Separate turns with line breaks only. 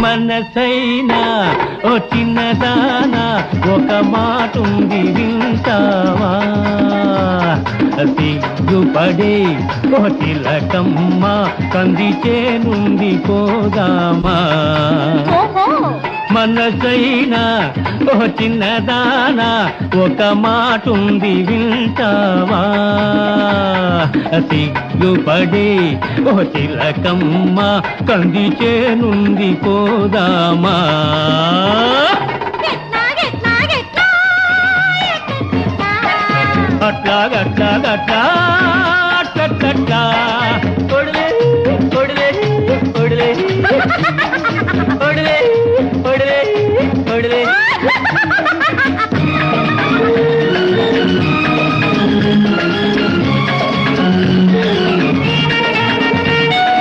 మనసైనా ఓ చిన్నదానా ఒక మాటుంది వింటావా సిగ్గుపడే ఓ తిలకమ్మ కంది చేనుండి పోదామా మనసైనా ఓ చిన్నదానా ఒక మాటుంది వింటావా సిగ్గుపడే ఓ తిలకమ్మ కంది చేనుండి పోదామా అట్లా అట్లా అట్లా అట్లా కొడిలే కొడిలే